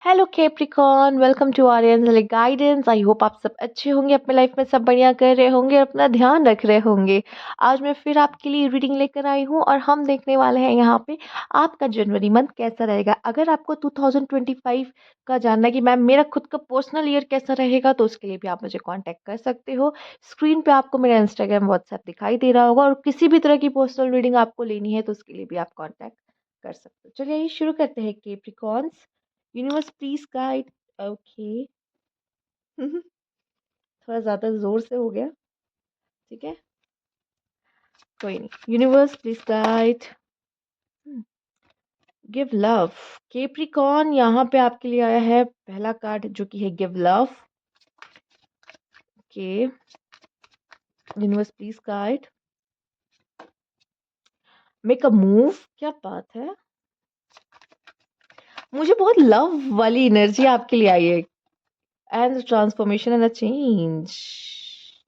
Hello Capricorn, welcome to Aryan guidance. I hope आप सब अच्छे होंगे, अपने लाइफ में सब बढ़िया कर रहे होंगे, अपना ध्यान रख रहे होंगे। आज मैं फिर आपके लिए रीडिंग लेकर आई हूँ और हम देखने वाले हैं यहाँ पे आपका जनवरी मंथ कैसा रहेगा। अगर आपको 2025 का जानना है कि मैम मेरा खुद का पर्सनल ईयर कैसा रहेगा, तो उसके लिए भी आप मुझे कॉन्टैक्ट कर सकते हो। स्क्रीन पे आपको मेरा इंस्टाग्राम व्हाट्सएप दिखाई दे रहा होगा, और किसी भी तरह की पर्सनल रीडिंग आपको लेनी है तो उसके लिए भी आप कॉन्टैक्ट कर सकते हो। चलिए आइए शुरू करते हैं Capricorns. Universe please guide. Okay. थोड़ा ज्यादा जोर से हो गया। ठीक है, कोई नहीं। Universe please guide, give love. Capricorn यहाँ पे आपके लिए आया है पहला कार्ड जो कि है give love. Okay, universe please guide, make a move. क्या बात है, मुझे बहुत लव वाली एनर्जी आपके लिए आई है। And transformation and a change.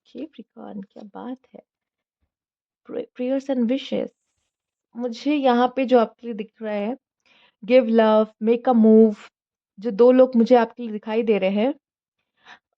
Capricorn क्या बात है, प्रेयर्स एंड विशेस। मुझे यहाँ पे जो आपके लिए दिख रहा है, give love, make a move, जो दो लोग मुझे आपके लिए दिखाई दे रहे हैं।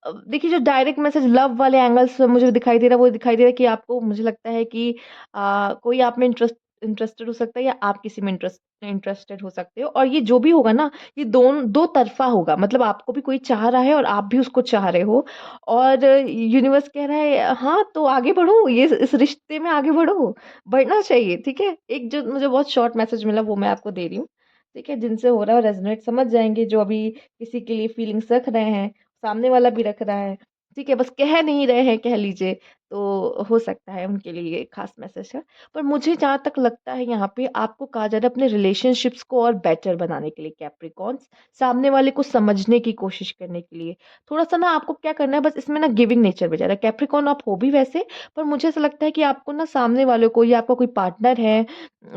देखिए, जो डायरेक्ट मैसेज लव वाले एंगल से मुझे दिखाई दे रहा है, वो दिखाई दे रहा है कि आपको, मुझे लगता है कि कोई आप में इंटरेस्टेड हो सकता है, या आप किसी में इंटरेस्टेड हो सकते हो। और ये जो भी होगा ना, ये दो तरफा होगा। मतलब आपको भी कोई चाह रहा है और आप भी उसको चाह रहे हो। और यूनिवर्स कह रहा है हाँ तो आगे बढ़ो, ये इस रिश्ते में आगे बढ़ो, बढ़ना चाहिए। ठीक है, एक जो मुझे बहुत शॉर्ट मैसेज मिला वो मैं आपको दे रही हूँ। ठीक है, जिनसे हो रहा है रेजोनेट समझ जाएंगे, जो अभी किसी के लिए फीलिंग्स रख रहे हैं, सामने वाला भी रख रहा है। ठीक है, बस कह नहीं रहे हैं, कह लीजिए। तो हो सकता है उनके लिए ये खास मैसेज है। पर मुझे जहाँ तक लगता है, यहाँ पे आपको कहा जा रहा है अपने रिलेशनशिप्स को और बेटर बनाने के लिए कैप्रिकॉन्स, सामने वाले को समझने की कोशिश करने के लिए। थोड़ा सा ना आपको क्या करना है, बस इसमें ना गिविंग नेचर में जा रहा है कैप्रिकॉन। आप हो भी वैसे, पर मुझे ऐसा लगता है कि आपको ना सामने वालों को, या आपका कोई पार्टनर है,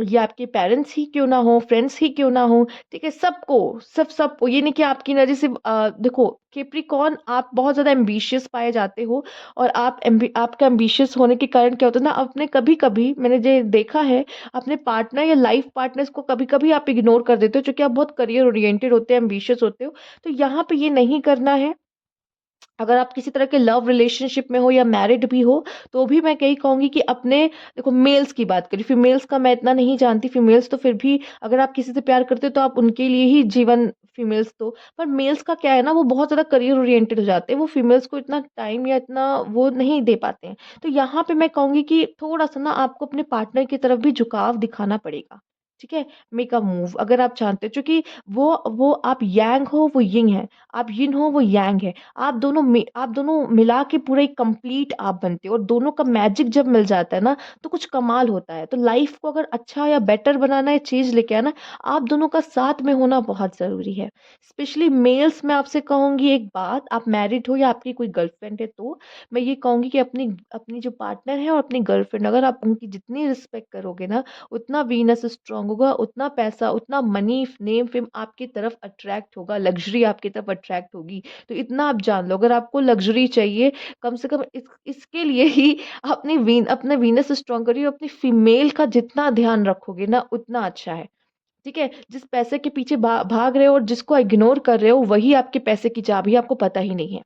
या आपके पेरेंट्स ही क्यों ना हो, फ्रेंड्स ही क्यों ना हो, ठीक है, सबको, सबको, ये नहीं कि आपकी नज़र सिर्फ देखो कैप्रिकॉर्न, आप बहुत ज़्यादा एम्बिशियस पाए जाते हो। और आपका एम्बिशियस होने के कारण क्या होता है ना, आपने कभी कभी, मैंने जो देखा है, अपने पार्टनर या लाइफ पार्टनर्स को कभी कभी आप इग्नोर कर देते हो, क्योंकि आप बहुत करियर ओरिएंटेड होते हैं, एम्बिशियस होते हो। तो यहाँ पे ये नहीं करना है। अगर आप किसी तरह के लव रिलेशनशिप में हो या मैरिड भी हो, तो भी मैं यही कहूँगी कि अपने, देखो मेल्स की बात करें, फीमेल्स का मैं इतना नहीं जानती। फीमेल्स तो फिर भी, अगर आप किसी से प्यार करते हो तो आप उनके लिए ही जीवन, फीमेल्स तो। पर मेल्स का क्या है ना, वो बहुत ज़्यादा करियर ओरिएंटेड हो जाते हैं, वो फीमेल्स को इतना टाइम या इतना वो नहीं दे पाते हैं। तो यहाँ पे मैं कहूँगी कि थोड़ा सा ना आपको अपने पार्टनर की तरफ भी झुकाव दिखाना पड़ेगा। ठीक है, मेक अ मूव अगर आप चाहते हो, क्योंकि वो आप यांग हो, वो यिंग है। आप यिन हो, वो यांग है। आप दोनों मिला के पूरा एक कंप्लीट आप बनते हो, और दोनों का मैजिक जब मिल जाता है ना, तो कुछ कमाल होता है। तो लाइफ को अगर अच्छा या बेटर बनाना है, चीज लेके आना, आप दोनों का साथ में होना बहुत जरूरी है। स्पेशली मेल्स, मैं आपसे कहूंगी एक बात, आप मैरिड हो या आपकी कोई गर्लफ्रेंड है, तो मैं ये कहूंगी कि अपनी अपनी जो पार्टनर है और अपनी गर्लफ्रेंड, अगर आप उनकी जितनी रिस्पेक्ट करोगे ना, उतना वीनस स्ट्रांग होगा, उतना पैसा, उतना मनी, नेम फेम आपकी तरफ अट्रैक्ट होगा, लग्जरी आपकी तरफ अट्रैक्ट होगी। तो इतना आप जान लो, अगर आपको लग्जरी चाहिए, कम से कम इसके लिए ही अपने वीनस स्ट्रांग करिए। अपनी फीमेल का जितना ध्यान रखोगे ना, उतना अच्छा है। ठीक है, जिस पैसे के पीछे भाग रहे हो और जिसको इग्नोर कर रहे हो, वही आपके पैसे की चाबी है, आपको पता ही नहीं है।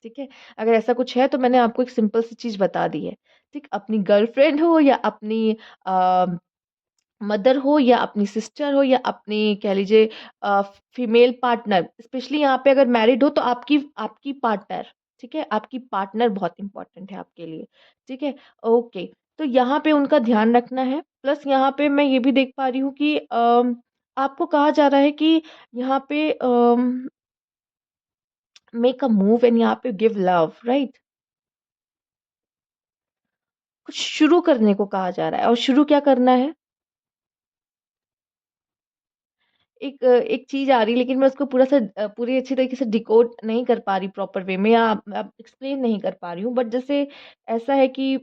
ठीक है, अगर ऐसा कुछ है तो मैंने आपको एक सिंपल सी चीज बता दी है। ठीक, अपनी गर्लफ्रेंड हो या अपनी मदर हो, या अपनी सिस्टर हो, या अपनी कह लीजिए फीमेल पार्टनर, स्पेशली यहाँ पे अगर मैरिड हो तो आपकी आपकी पार्टनर। ठीक है, आपकी पार्टनर बहुत इंपॉर्टेंट है आपके लिए। ठीक है, ओके। तो यहाँ पे उनका ध्यान रखना है। प्लस यहाँ पे मैं ये भी देख पा रही हूँ कि आपको कहा जा रहा है कि यहाँ पे मेक अ मूव, एंड यहाँ पे गिव लव, राइट। कुछ शुरू करने को कहा जा रहा है, और शुरू क्या करना है। एक चीज़ आ रही है, लेकिन मैं उसको पूरी अच्छी तरीके से डिकोड नहीं कर पा रही प्रॉपर वे में, या एक्सप्लेन नहीं कर पा रही हूँ। बट जैसे ऐसा है कि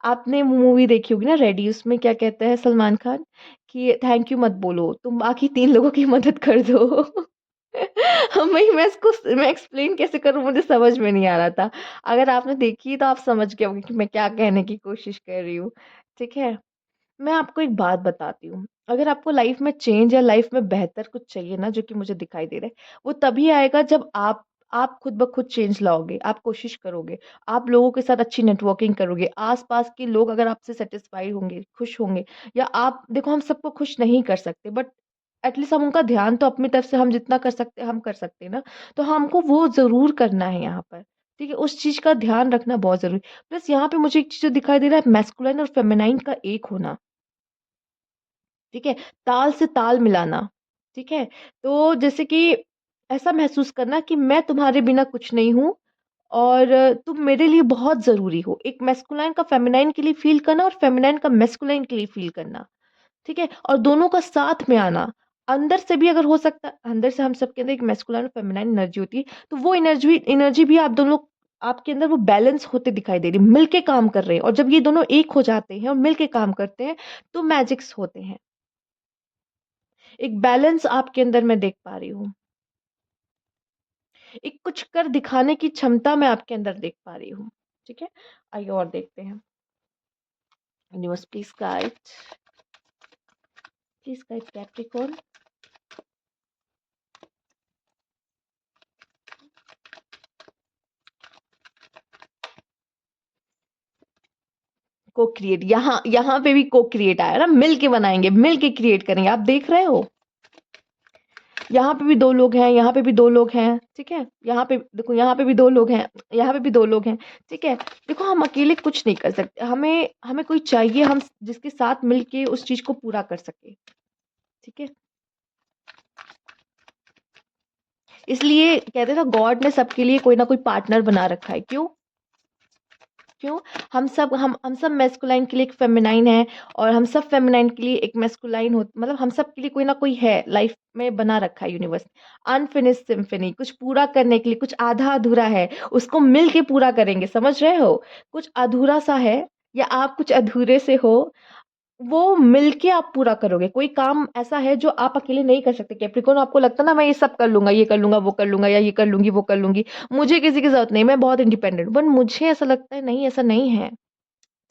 आपने मूवी देखी होगी ना रेडी, उसमें क्या कहता है सलमान खान, कि थैंक यू मत बोलो, तुम बाकी 3 लोगों की मदद कर दो। मैं एक्सप्लेन कैसे करूँ, मुझे समझ में नहीं आ रहा था। अगर आपने देखी तो आप समझ गए होंगे कि मैं क्या कहने की कोशिश कर रही हूँ। ठीक है, मैं आपको एक बात बताती हूँ। अगर आपको लाइफ में चेंज या लाइफ में बेहतर कुछ चाहिए ना, जो कि मुझे दिखाई दे रहा है, वो तभी आएगा जब आप खुद ब खुद चेंज लाओगे, आप कोशिश करोगे, आप लोगों के साथ अच्छी नेटवर्किंग करोगे, आस-पास के लोग अगर आपसे सैटिस्फाइड होंगे, खुश होंगे, या आप देखो, हम सबको खुश नहीं कर सकते, बट एटलीस्ट हम उनका ध्यान तो अपनी तरफ से हम जितना कर सकते हैं, हम कर सकते हैं ना। तो हमको वो ज़रूर करना है यहाँ पर, ठीक है? उस चीज़ का ध्यान रखना बहुत ज़रूरी है। प्लस यहाँ पे मुझे एक चीज़ जो दिखाई दे रहा है, मैस्कुलिन और फेमिनाइन का एक होना। ठीक है? ताल से ताल मिलाना, ठीक है? तो जैसे कि ऐसा महसूस करना कि मैं तुम्हारे बिना कुछ नहीं हूँ और तुम मेरे लिए बहुत ज़रूरी हो। एक मैस्कुलाइन का फेमिनाइन के लिए फ़ील करना और फेमिनाइन का मैस्कुलाइन के लिए फ़ील करना, ठीक है? और दोनों का साथ में आना। अंदर से भी अगर हो सकता है, अंदर से हम सबके अंदर एक मैस्कुलाइन और फेमिनाइन एनर्जी होती है, तो वो एनर्जी एनर्जी भी आप दोनों आपके अंदर वो बैलेंस होते दिखाई दे रही है, मिल के काम कर रहे हैं, और जब ये दोनों एक हो जाते हैं और मिल के काम करते हैं, तो मैजिक्स होते हैं। एक बैलेंस आपके अंदर मैं देख पा रही हूँ। एक कुछ कर दिखाने की क्षमता मैं आपके अंदर देख पा रही हूँ। ठीक है? आइए और देखते हैं। Universe please guide Capricorn. को क्रिएट, यहाँ यहाँ पे भी को क्रिएट आया ना, मिल के बनाएँगे, मिल के क्रिएट करेंगे। आप देख रहे हो? यहाँ पे भी 2 लोग हैं, यहाँ पे भी 2 लोग हैं, ठीक है? यहाँ पे देखो, यहाँ पे भी 2 लोग हैं, यहाँ पे भी 2 लोग हैं, ठीक है? देखो, हम अकेले कुछ नहीं कर सकते, हमें हमें कोई चाहिए, हम जिसके साथ मिल के उस चीज़ को पूरा कर सकें, ठीक है? इसलिए कहते हैं ना, गॉड ने सबके लिए कोई ना कोई पार्टनर बना रखा है। क्यों? क्यों? हम सब मैस्कुलाइन के लिए एक फेमिनाइन है, और हम सब फेमिनाइन के लिए एक मैस्कुलाइन हो, मतलब हम सब के लिए कोई ना कोई है, लाइफ में बना रखा है यूनिवर्स। अनफिनिश्ड सिम्फनी, कुछ पूरा करने के लिए, कुछ आधा-अधूरा है, उसको मिल के पूरा करेंगे, समझ रहे हो? कुछ अधूरा-सा है, या आप कुछ अधूरे से हो, वो मिलके आप पूरा करोगे। कोई काम ऐसा है जो आप अकेले नहीं कर सकते। कैप्रिकॉर्न, आपको लगता है ना, मैं ये सब कर लूँगा, ये कर लूँगा, वो कर लूँगा, या ये कर लूँगी, वो कर लूँगी। मुझे किसी की ज़रूरत नहीं, मैं बहुत इंडिपेंडेंट हूँ। बट मुझे ऐसा लगता है, नहीं, ऐसा नहीं है।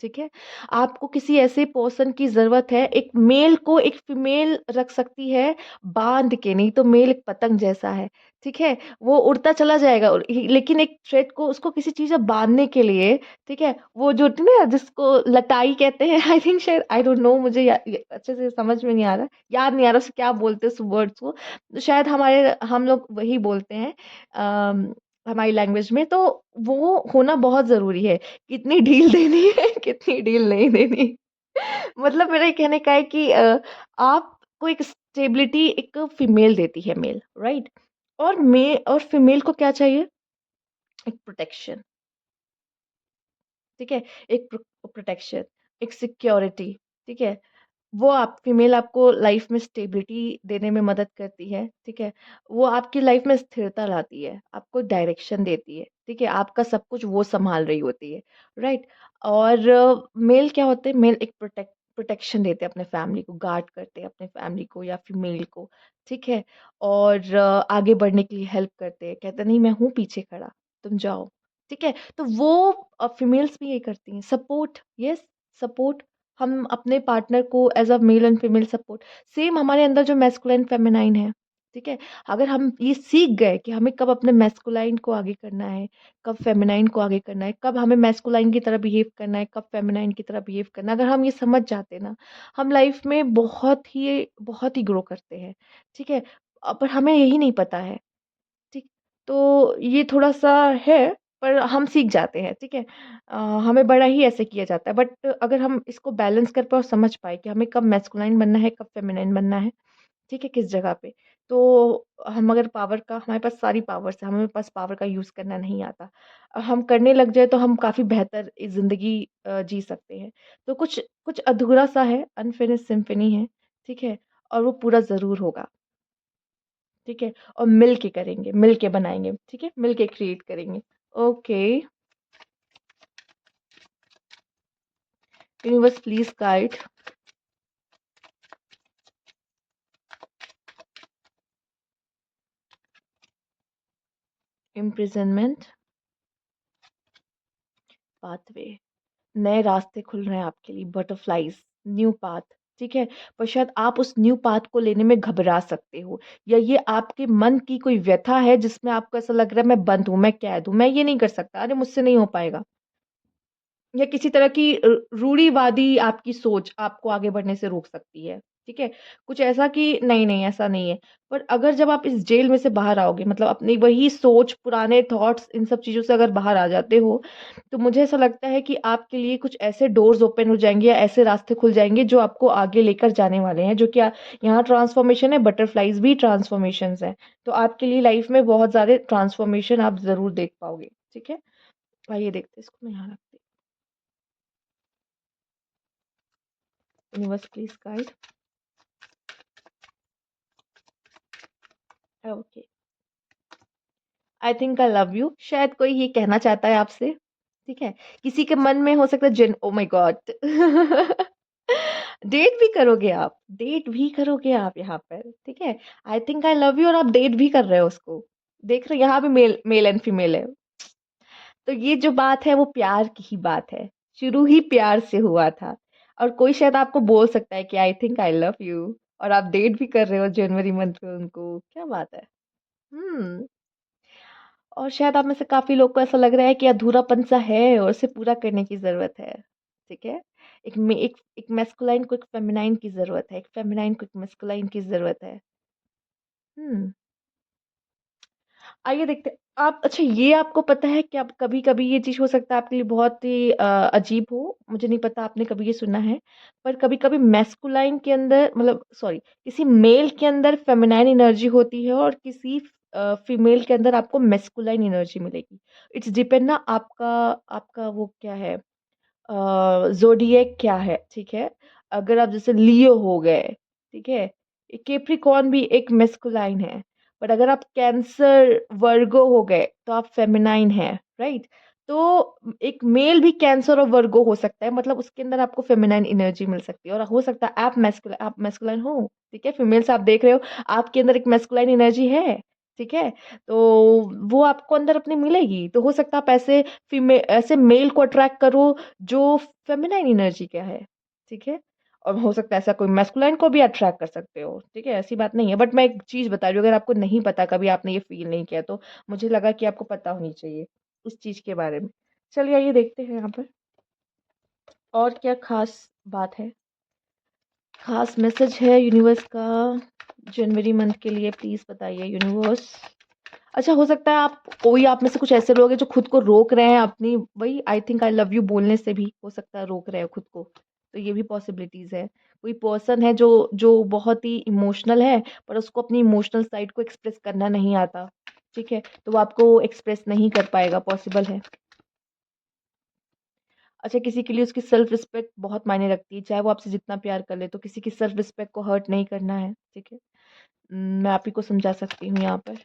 ठीक है? आपको किसी ऐसे पर्सन की ज़रूरत है, एक मेल को एक फीमेल रख सकती है बाँध के, नहीं तो मेल एक पतंग जैसा है, ठीक है? वो उड़ता चला जाएगा, और ही लेकिन एक थ्रेड को, उसको किसी चीज़ में बाँधने के लिए, ठीक है? वो जो होती है ना, जिसको लटाई कहते हैं, आई थिंक, शायद, आई डोंट नो, मुझे ये अच्छे से समझ में नहीं आ रहा, याद नहीं आ रहा उसे क्या बोलते हैं उस वर्ड्स को। शायद हम लोग वही बोलते हैं हमारी लैंग्वेज में, तो वो होना बहुत ज़रूरी है। कितनी ढील देनी है, कितनी ढील नहीं देनी। मतलब मेरा ये कहने का है कि आपको एक स्टेबिलिटी एक फीमेल देती है, मेल, राइट? और फीमेल को क्या चाहिए? एक प्रोटेक्शन, ठीक है? एक प्रोटेक्शन, एक सिक्योरिटी, ठीक है? वो आप फीमेल आपको लाइफ में स्टेबिलिटी देने में मदद करती है, ठीक है? वो आपकी लाइफ में स्थिरता लाती है, आपको डायरेक्शन देती है, ठीक है? आपका सब कुछ वो सँभाल रही होती है, राइट? और मेल क्या होते हैं? मेल एक प्रोटेक्शन देते हैं, अपने फैमिली को गार्ड करते हैं, अपने फैमिली को या फीमेल को, ठीक है? और आगे बढ़ने के लिए हेल्प करते हैं, कहते हैं, नहीं, मैं हूँ पीछे खड़ा, तुम जाओ, ठीक है? तो वो फीमेल्स भी यही करती हैं, सपोर्ट, यस, सपोर्ट। हम अपने पार्टनर को as a male and female support, same हमारे अंदर जो मैस्कुलाइन फेमिनाइन है, ठीक है? अगर हम ये सीख गए कि हमें कब अपने मैस्कुलाइन को आगे करना है, कब फेमिनाइन को आगे करना है, कब हमें मैस्कुलाइन की तरह बिहेव करना है, कब फेमिनाइन की तरह बिहेव करना है, अगर हम ये समझ जाते हैं ना, हम लाइफ में बहुत ही ग्रो करते हैं, ठीक है? पर हमें यही नहीं पता है, ठीक? तो ये थोड़ा-सा है, पर हम सीख जाते हैं, ठीक है? हमें बड़ा ही ऐसे किया जाता है, बट अगर हम इसको बैलेंस कर पाएँ और समझ पाएँ कि हमें कब मैस्कुलाइन बनना है, कब फेमिनाइन बनना है, ठीक है? किस जगह पे, तो हम अगर पावर का, हमारे पास सारी पावर्स हैं, हमें पास पावर का यूज़ करना नहीं आता। हम करने लग जाएँ तो हम काफ़ी बेहतर ज़िंदगी जी सकते हैं। तो कुछ कुछ अधूरा-सा है, अनफिनिश्ड सिम्फनी है, ठीक है? और वो पूरा ज़रूर होगा। ठीक है? और मिल के करेंगे, मिल के बनाएँगे, ठीक है? मिल के क्रिएट करेंगे। Okay, universe please guide imprisonment pathway, नए रास्ते खुल रहे हैं आपके लिए, बटरफ्लाइज़, न्यू पाथ, ठीक है? पर शायद आप उस न्यू पाथ को लेने में घबरा सकते हो, या ये आपके मन की कोई व्यथा है जिसमें आपको ऐसा लग रहा है मैं बंद हूँ, मैं कैद हूँ, मैं ये नहीं कर सकता, अरे मुझसे नहीं हो पाएगा। या किसी तरह की रूढ़िवादी आपकी सोच आपको आगे बढ़ने से रोक सकती है, ठीक है? कुछ ऐसा कि नहीं, नहीं ऐसा नहीं है। पर अगर जब आप इस जेल में से बाहर आओगे, मतलब अपनी वही सोच, पुराने थॉट्स, इन सब चीज़ों से अगर बाहर आ जाते हो, तो मुझे ऐसा लगता है कि आपके लिए कुछ ऐसे डोर्स ओपन हो जाएँगे या ऐसे रास्ते खुल जाएँगे जो आपको आगे लेकर जाने वाले हैं, जो कि यहाँ ट्रांसफॉर्मेशन है, बटरफ्लाइज़ भी ट्रांसफॉर्मेशंस हैं। तो आपके लिए लाइफ़ में बहुत सारे ट्रांसफॉर्मेशन आप ज़रूर देख पाओगे, ठीक है? आइए देखते हैं, इसको मैं यहाँ रखती हूँ। Universe please guide. Okay. I think I love you, शायद कोई ये कहना चाहता है आपसे, ठीक है? किसी के मन में हो सकता है जेन ओह माय गॉड डेट भी करोगे आप, डेट भी करोगे आप यहाँ पर, ठीक है? I think I love you और आप डेट भी कर रहे हो उसको। देख रहे हो यहाँ भी मेल मेल एंड फीमेल है। तो ये जो बात है वो प्यार की ही बात है। शुरू ही प्यार से हुआ था और कोई शायद आपको बोल सकता है कि I think I love you और आप डेट भी कर रहे हो जनवरी मंथ में उनको, क्या बात है? हुँ। और शायद आप में से काफ़ी लोग को ऐसा लग रहा है कि अधूरापन-सा है और उसे पूरा करने की ज़रूरत है, ठीक है? एक मैस्कुलाइन को एक फेमिनाइन की ज़रूरत है, एक फेमिनाइन को एक मैस्कुलाइन की ज़रूरत है। हुँ। आइए देखते हैं आप, अच्छा ये आपको पता है कि आप कभी-कभी ये चीज़ हो सकता है आपके लिए बहुत ही अजीब हो, मुझे नहीं पता आपने कभी ये सुना है, पर कभी-कभी मैस्कुलाइन के अंदर मतलब सॉरी किसी मेल के अंदर फेमिनाइन एनर्जी होती है और किसी फीमेल के अंदर आपको मैस्कुलाइन एनर्जी मिलेगी। इट्स डिपेंड ना आपका आपका वो क्या है, ज़ोडिएक क्या है, ठीक है? अगर आप जैसे लियो हो गए, ठीक है? कैप्रिकॉर्न भी एक मैस्कुलाइन है, बट अगर आप कैंसर, वर्गो हो गए, तो आप फेमिनाइन हैं, राइट? तो एक मेल भी कैंसर और वर्गो हो सकता है, मतलब उसके अंदर आपको फेमिनाइन एनर्जी मिल सकती है और हो सकता है आप मैस्कुलाइन हो, ठीक है? फीमेल से आप देख रहे हो, आपके अंदर एक मैस्कुलाइन एनर्जी है, ठीक है? तो वो आपको अंदर अपनी मिलेगी, तो हो सकता है आप ऐसे मेल को अट्रैक्ट करो जो फेमिनाइन एनर्जी का है, ठीक है? और हो सकता है ऐसा कोई मैस्कुलाइन को भी अट्रैक्ट कर सकते हो, ठीक है? ऐसी बात नहीं है, बट मैं एक चीज़ बता रही हूँ, अगर आपको नहीं पता, कभी आपने ये फ़ील नहीं किया, तो मुझे लगा कि आपको पता होनी चाहिए उस चीज़ के बारे में। चलिए आइए देखते हैं यहाँ पर और क्या ख़ास बात है, ख़ास मैसेज है यूनिवर्स का जनवरी मंथ के लिए, प्लीज़ बताइए यूनिवर्स। अच्छा हो सकता है कोई आप में से कुछ ऐसे लोग हैं जो खुद को रोक रहे हैं अपनी वही I think I love you बोलने से भी हो सकता है रोक रहे हो खुद को। तो ये भी पॉसिबिलिटीज़ है। कोई पर्सन है जो जो बहुत ही इमोशनल है पर उसको अपनी इमोशनल साइड को एक्सप्रेस करना नहीं आता। ठीक है? तो वो आपको एक्सप्रेस नहीं कर पाएगा, पॉसिबल है। अच्छा किसी के लिए उसकी सेल्फ रिस्पेक्ट बहुत मायने रखती है, चाहे वो आपसे जितना प्यार कर ले, तो किसी की सेल्फ रिस्पेक्ट को हर्ट नहीं करना है, ठीक है? मैं आप ही को समझा सकती हूँ यहाँ पर।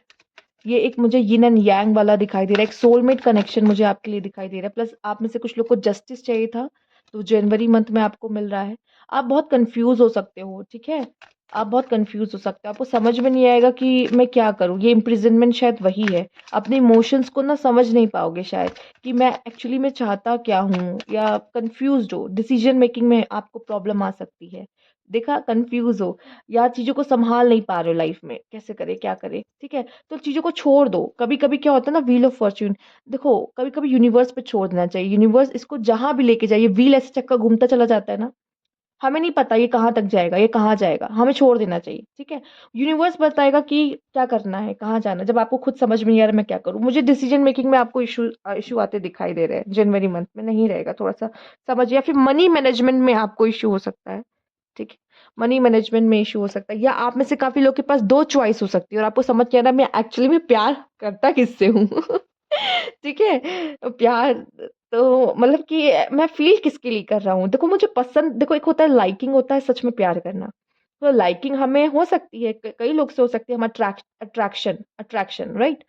ये एक मुझे यिन एंड यांग वाला दिखाई दे रहा है, एक सोलमेट कनेक्शन मुझे आपके लिए दिखाई दे रहा है। प्लस आप में से कुछ लोग को जस्टिस चाहिए था, तो जनवरी मंथ में आपको मिल रहा है। आप बहुत कन्फ्यूज़ हो सकते हो, ठीक है? आप बहुत कन्फ्यूज़ हो सकते हो, आपको समझ में नहीं आएगा कि मैं क्या करूँ? ये इम्प्रिज़नमेंट शायद वही है। अपने इमोशंस को ना समझ नहीं पाओगे शायद कि मैं एक्चुअली में चाहता क्या हूँ या कन्फ्यूज़्ड हो, डिसीज़न मेकिंग में आपको प्रॉब्लम आ सकती है। देखा कन्फ्यूज़ हो या चीज़ों को सँभाल नहीं पा रहे हो लाइफ़ में, कैसे करें, क्या करें, ठीक है? तो चीज़ों को छोड़ दो। कभी-कभी क्या होता है ना व्हील ऑफ फॉर्च्यून देखो, कभी-कभी यूनिवर्स पे छोड़ देना चाहिए। यूनिवर्स इसको जहाँ भी लेके जाए, ये व्हील ऐसे चक्कर घूमता चला जाता है ना, हमें नहीं पता ये कहाँ तक जाएगा, ये कहाँ जाएगा, हमें छोड़ देना चाहिए, ठीक है? यूनिवर्स बताएगा कि क्या करना है, कहाँ जाना है, जब आपको खुद समझ में नहीं आ रहा मैं क्या करूँ? मुझे डिसीज़न मेकिंग में आपको इश्यू आते दिखाई दे रहे हैं, जनवरी मंथ में नहीं रहेगा, थोड़ा-सा समझिए या फिर मनी मैनेजमेंट में आपको इश्यू हो सकता है। ठीक है? मनी मैनेजमेंट में इश्यू हो सकता है या आप में से काफ़ी लोग के पास 2 चॉइस हो सकती है और आपको समझ नहीं आ रहा मैं एक्चुअली में प्यार करता किससे हूँ। ठीक है? प्यार तो मतलब कि मैं फ़ील किसके लिए कर रहा हूँ। देखो मुझे पसंद देखो एक होता है लाइकिंग होता है सच में प्यार करना। तो लाइकिंग हमें हो सकती है कई लोग से हो सकती है हम अट्रैक्शन अट्रैक्शन राइट?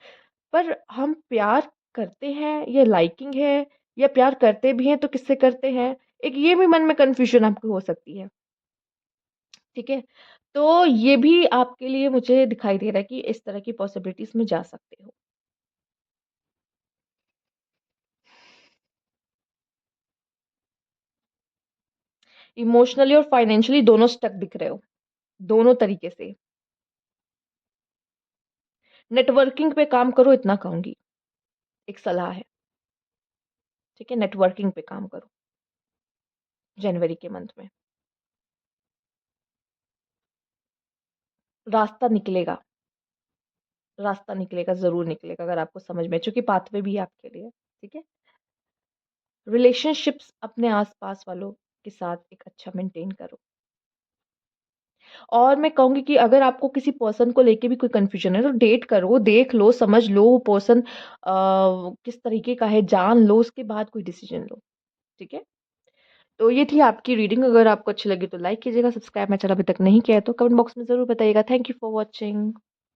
पर हम प्यार करते हैं, ये लाइकिंग है या प्यार करते भी हैं तो किससे करते हैं? एक ये भी मन में कन्फ्यूज़न आपको हो सकती है। ठीक है? तो ये भी आपके लिए मुझे दिखाई दे रहा है कि इस तरह की पॉसिबिलिटीज़ में जा सकते हो। इमोशनली और फाइनेंशियली दोनों स्टक दिख रहे हो, दोनों तरीके से। नेटवर्किंग पे काम करो, इतना कहूंगी, एक सलाह है। ठीक है, नेटवर्किंग पे काम करो जनवरी के मंथ में, रास्ता निकलेगा, रास्ता निकलेगा, जरूर निकलेगा, अगर आपको समझ में, चूंकि पाथवे भी है आपके लिए। ठीक है, रिलेशनशिप्स अपने आसपास वालों के साथ एक अच्छा मेंटेन करो। और मैं कहूंगी कि अगर आपको किसी पर्सन को लेके भी कोई कंफ्यूजन है तो डेट करो, देख लो, समझ लो वो पर्सन किस तरीके का है, जान लो, उसके बाद कोई डिसीजन लो। ठीक है, तो ये थी आपकी रीडिंग। अगर आपको अच्छी लगी तो लाइक कीजिएगा, सब्सक्राइब मेरा चैनल अभी तक नहीं किया है तो कमेंट बॉक्स में जरूर बताइएगा। Thank you for watching.